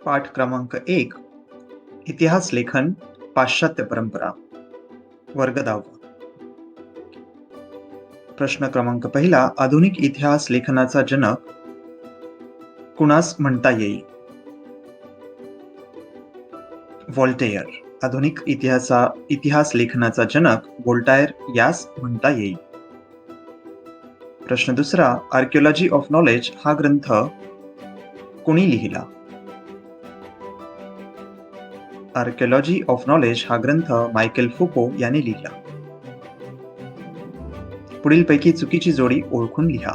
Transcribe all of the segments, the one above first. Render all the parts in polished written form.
पाठ क्रमांक 1. इतिहास लेखन पाश्चात्य परंपरा. वर्ग 10. प्रश्न क्रमांक 1. आधुनिक इतिहास लेखनाचा जनक कुणास म्हणता येईल? व्हॉल्टेयर. आधुनिक इतिहास लेखनाचा जनक व्होल्टायर यास म्हणता येईल. प्रश्न 2. आर्किओलॉजी ऑफ नॉलेज हा ग्रंथ कोणी लिहिला? आर्किओलॉजी ऑफ नॉलेज हा ग्रंथ मायकेल फुको यांनी लिहिला. पुढीलपैकी चुकीची जोडी ओळखून लिहा.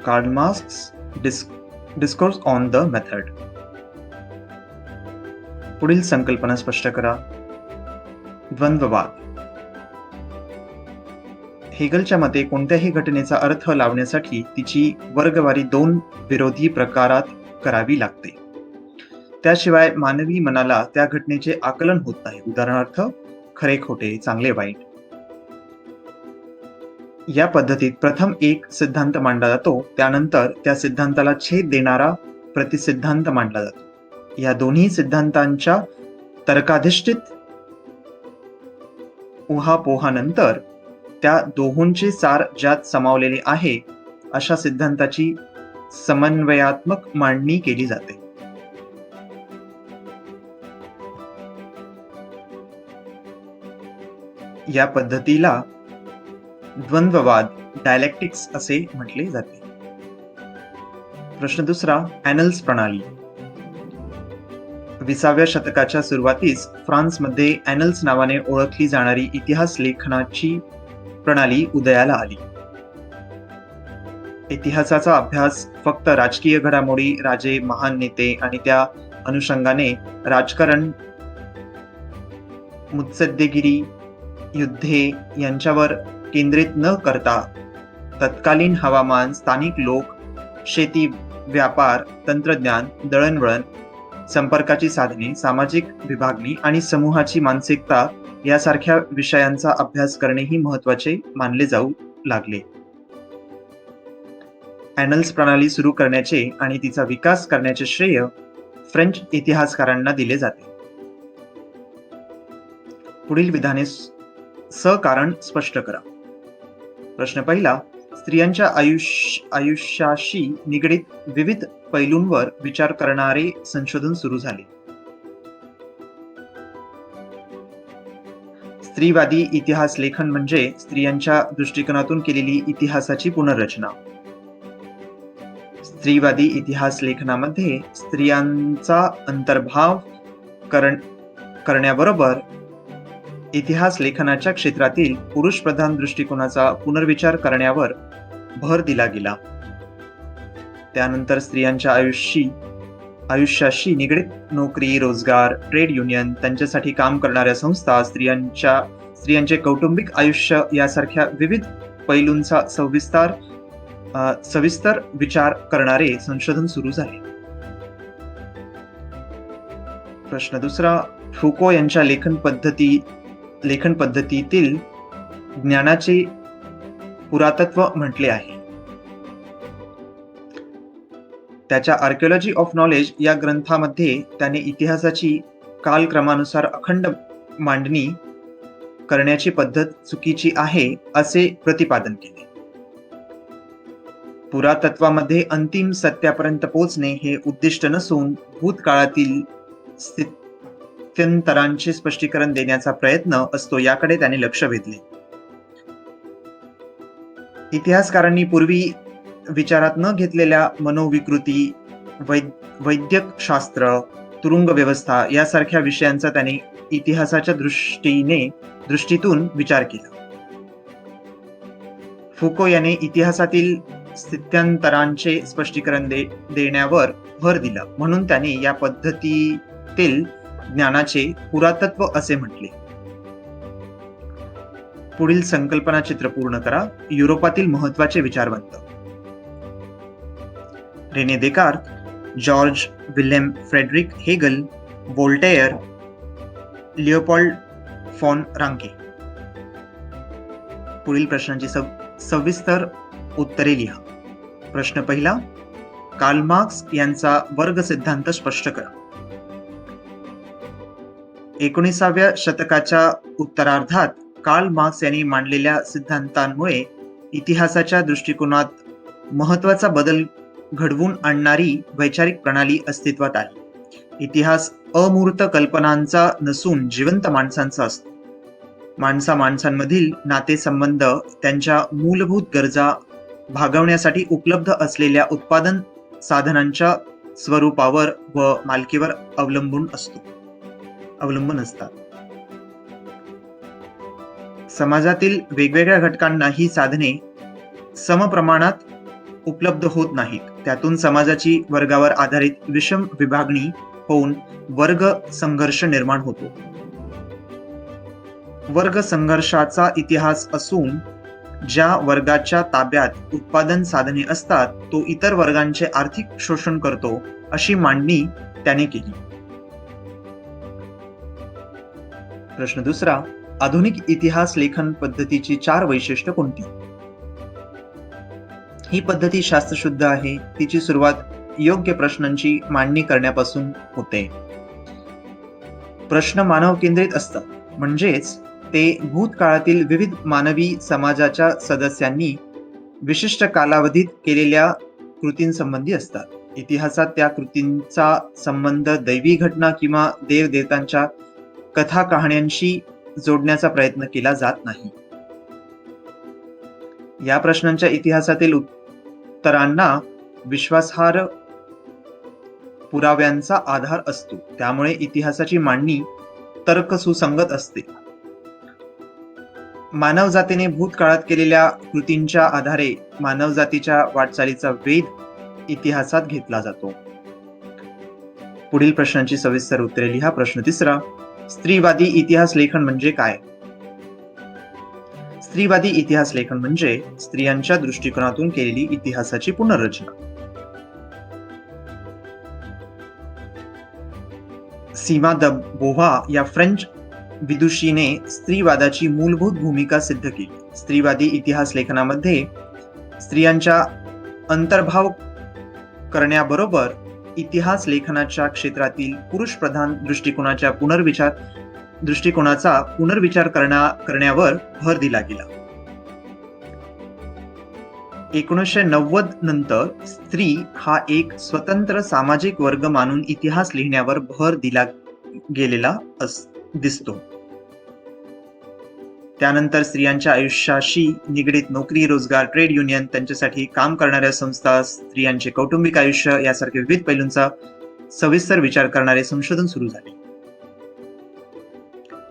Karl Marx discourse on the method. पुढील संकल्पना स्पष्ट करा. द्वंद्ववाद. हेगलच्या मते कोणत्याही घटनेचा अर्थ लावण्यासाठी तिची वर्गवारी 2 विरोधी प्रकारात करावी लागते. त्याशिवाय मानवी मनाला त्या घटनेचे आकलन होत नाही. उदाहरणार्थ खरे खोटे, चांगले वाईट. या पद्धतीत प्रथम एक सिद्धांत मांडला जातो, त्यानंतर त्या सिद्धांताला छेद देणारा प्रतिसिद्धांत मांडला जातो. या दोन्ही सिद्धांतांच्या तर्काधिष्ठित उहापोहानंतर त्या दोहोंचे सार ज्यात समावलेले आहे अशा सिद्धांताची समन्वयात्मक मांडणी केली जाते. या पद्धतीला द्वंद्ववाद डायलेक्टिक्स असे म्हटले जाते. प्रश्न 2. ॲनल्स प्रणाली. 20व्या शतकाच्या सुरुवातीस फ्रान्समध्ये ॲनल्स नावाने ओळखली जाणारी इतिहास लेखनाची प्रणाली उदयाला आली. इतिहासाचा अभ्यास फक्त राजकीय घडामोडी, राजे, महान नेते आणि त्या अनुषंगाने राजकारण, मुत्सद्देगिरी, युद्धे यांच्यावर केंद्रित न करता तत्कालीन हवामान, स्थानिक लोक, शेती, व्यापार, तंत्रज्ञान, दळणवळण, संपर्काची साधने, सामाजिक विभागणी आणि समूहाची मानसिकता यासारख्या विषयांचा अभ्यास करणेही महत्त्वाचे मानले जाऊ लागले. ॲनल्स प्रणाली सुरू करण्याचे आणि तिचा विकास करण्याचे श्रेय फ्रेंच इतिहासकारांना दिले जाते. पुढील विधाने सकारण स्पष्ट करा. प्रश्न 1. स्त्रियांच्या आयुष्याशी निगडित विविध पैलूंवर विचार करणारे संशोधन सुरू झाले. स्त्रीवादी इतिहास लेखन म्हणजे स्त्रियांच्या दृष्टिकोनातून केलेली इतिहासाची पुनर्रचना. स्त्रीवादी इतिहास लेखनामध्ये स्त्रियांचा अंतर्भाव करण्याबरोबर इतिहास लेखनाच्या क्षेत्रातील पुरुषप्रधान दृष्टिकोनाचा पुनर्विचार करण्यावर भर दिला गेला. त्यानंतर स्त्रियांच्या आयुष्याशी निगडित नोकरी, रोजगार, ट्रेड युनियन, त्यांच्यासाठी काम करणाऱ्या संस्था, स्त्रियांचे कौटुंबिक आयुष्य यासारख्या विविध पैलूंचा सविस्तर विचार करणारे संशोधन सुरू झाले. प्रश्न 2. फुको यांच्या लेखन पद्धतीतील ज्ञानाचे पुरातत्व म्हटले आहे. त्याच्या आर्किओलॉजी ऑफ नॉलेज या ग्रंथामध्ये त्याने इतिहासाची कालक्रमानुसार अखंड मांडणी करण्याची पद्धत चुकीची आहे असे प्रतिपादन केले. पुरातत्वामध्ये अंतिम सत्यापर्यंत पोहोचणे हे उद्दिष्ट नसून भूतकाळातील स्थित्यंतरांचे स्पष्टीकरण देण्याचा प्रयत्न असतो याकडे त्याने लक्ष वेधले. इतिहासकारांनी पूर्वी विचारात न घेतलेल्या मनोविकृती, वैद्यकशास्त्र, तुरुंग व्यवस्था यासारख्या विषयांचा त्याने इतिहासाच्या दृष्टीतून विचार केला. फुको याने इतिहासातील स्थित्यंतरांचे स्पष्टीकरण देण्यावर भर दिला, म्हणून त्याने या पद्धतीतील ज्ञानाचे पुरातत्व असे म्हटले. पुढील संकल्पना चित्र पूर्ण करा. युरोपातील महत्त्वाचे विचारवंत. Rene Descartes, George Wilhelm Friedrich Hegel, Voltaire, Leopold von Ranke. पुढील प्रश्नांची सविस्तर उत्तरे लिहा. प्रश्न 1. कार्ल मार्क्स यांचा वर्ग सिद्धांत स्पष्ट करा. 19व्या शतकाच्या उत्तरार्धात कार्ल मार्क्स यांनी मांडलेल्या सिद्धांतांमुळे इतिहासाच्या दृष्टिकोनात महत्वाचा बदल घडवून आणणारी वैचारिक प्रणाली अस्तित्वात आली. इतिहास अमूर्त कल्पनांचा नसून जिवंत माणसांचा असतो. माणसांमधील नातेसंबंध त्यांच्या मूलभूत गरजा भागवण्यासाठी उपलब्ध असलेल्या उत्पादन साधनांच्या स्वरूपावर व मालकीवर अवलंबून असतात. समाजातील वेगवेगळ्या घटकांना ही साधने समप्रमाणात उपलब्ध होत नाहीत. त्यातून समाजाची वर्गावर आधारित विषम विभागणी होऊन वर्ग संघर्ष निर्माण होतो. वर्ग संघर्षाचा इतिहास असून ज्या वर्गाच्या ताब्यात उत्पादन साधने असतात तो इतर वर्गांचे आर्थिक शोषण करतो, अशी मांडणी त्याने केली. प्रश्न दुसरा, आधुनिक इतिहास लेखन पद्धतीची 4 वैशिष्ट्ये कोणती? ही पद्धती शास्त्रशुद्ध आहे. तिची सुरुवात योग्य प्रश्नांची मांडणी करण्यापासून होते. प्रश्न मानव केंद्रित असतात, म्हणजेच ते भूतकाळातील विविध मानवी समाजाच्या सदस्यांनी विशिष्ट कालावधीत केलेल्या कृतींसंबंधी असतात. इतिहासात त्या कृतींचा संबंध दैवी घटना किंवा देवदेवतांच्या कथा कहाण्यांशी जोडण्याचा प्रयत्न केला जात नाही. या प्रश्नांच्या इतिहासातील उत्तरांना विश्वासार्ह पुराव्यांचा आधार असतो. त्यामुळे इतिहासाची मांडणी तर्कसुसंगत असते. मानवजातीने भूतकाळात केलेल्या कृतींच्या आधारे मानवजातीच्या वाटचालीचा वेध इतिहासात घेतला जातो. पुढील प्रश्नांची सविस्तर उत्तरे लिहा. प्रश्न तिसरा, स्त्रीवादी इतिहास लेखन म्हणजे काय? स्त्रीवादी इतिहास लेखन म्हणजे स्त्रियांच्या दृष्टिकोनातून केलेली इतिहासाची पुनर्रचना. सीमा द बोव्हा या फ्रेंच विदुषीने स्त्रीवादाची मूलभूत भूमिका सिद्ध केली. स्त्रीवादी इतिहास लेखनामध्ये स्त्रियांचा अंतर्भाव करण्याबरोबर इतिहास लेखनाच्या क्षेत्रातील पुरुषप्रधान दृष्टिकोनाचा पुनर्विचार करण्यावर भर दिला गेला. 1990 नंतर स्त्री हा एक स्वतंत्र सामाजिक वर्ग मानून इतिहास लिहिण्यावर भर दिला गेलेला दिसतो. त्यानंतर स्त्रियांच्या आयुष्याशी निगडीत नोकरी, रोजगार, ट्रेड युनियन, त्यांच्यासाठी काम करणाऱ्या संस्था, स्त्रियांचे कौटुंबिक आयुष्य यासारख्या विविध पैलूंचा सविस्तर विचार करणारे संशोधन सुरू झाले.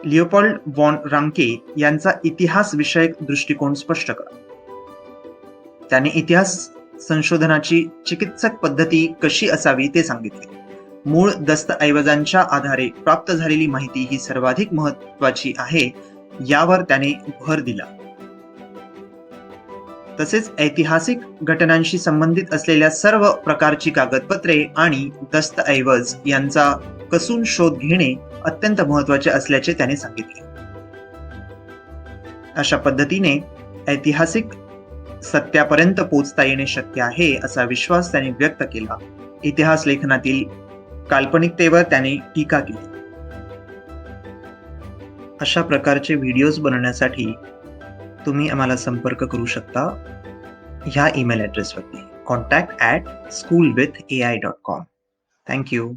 लिओपोल्ड वॉन रांके यांचा इतिहास विषयक दृष्टिकोन स्पष्ट करा. त्याने इतिहास संशोधनाची चिकित्सक पद्धती कशी असावी ते सांगितले. मूळ दस्तऐवजांच्या आधारे प्राप्त झालेली माहिती ही सर्वाधिक महत्वाची आहे यावर त्याने भर दिला. तसेच ऐतिहासिक घटनांशी संबंधित असलेल्या सर्व प्रकारची कागदपत्रे आणि दस्तऐवज यांचा कसून शोध घेणे अत्यंत महत्वाचे असल्याचे त्याने सांगितले. अशा पद्धतीने ऐतिहासिक सत्यापर्यंत पोहोचता येणे शक्य आहे असा विश्वास त्याने व्यक्त केला. इतिहास लेखनातील काल्पनिकतेवर त्याने टीका केली. अशा प्रकारचे व्हिडिओज बनवण्यासाठी तुम्ही आम्हाला संपर्क करू शकता ह्या ईमेल ॲड्रेसवरती contact@schoolwithai.com. थँक्यू.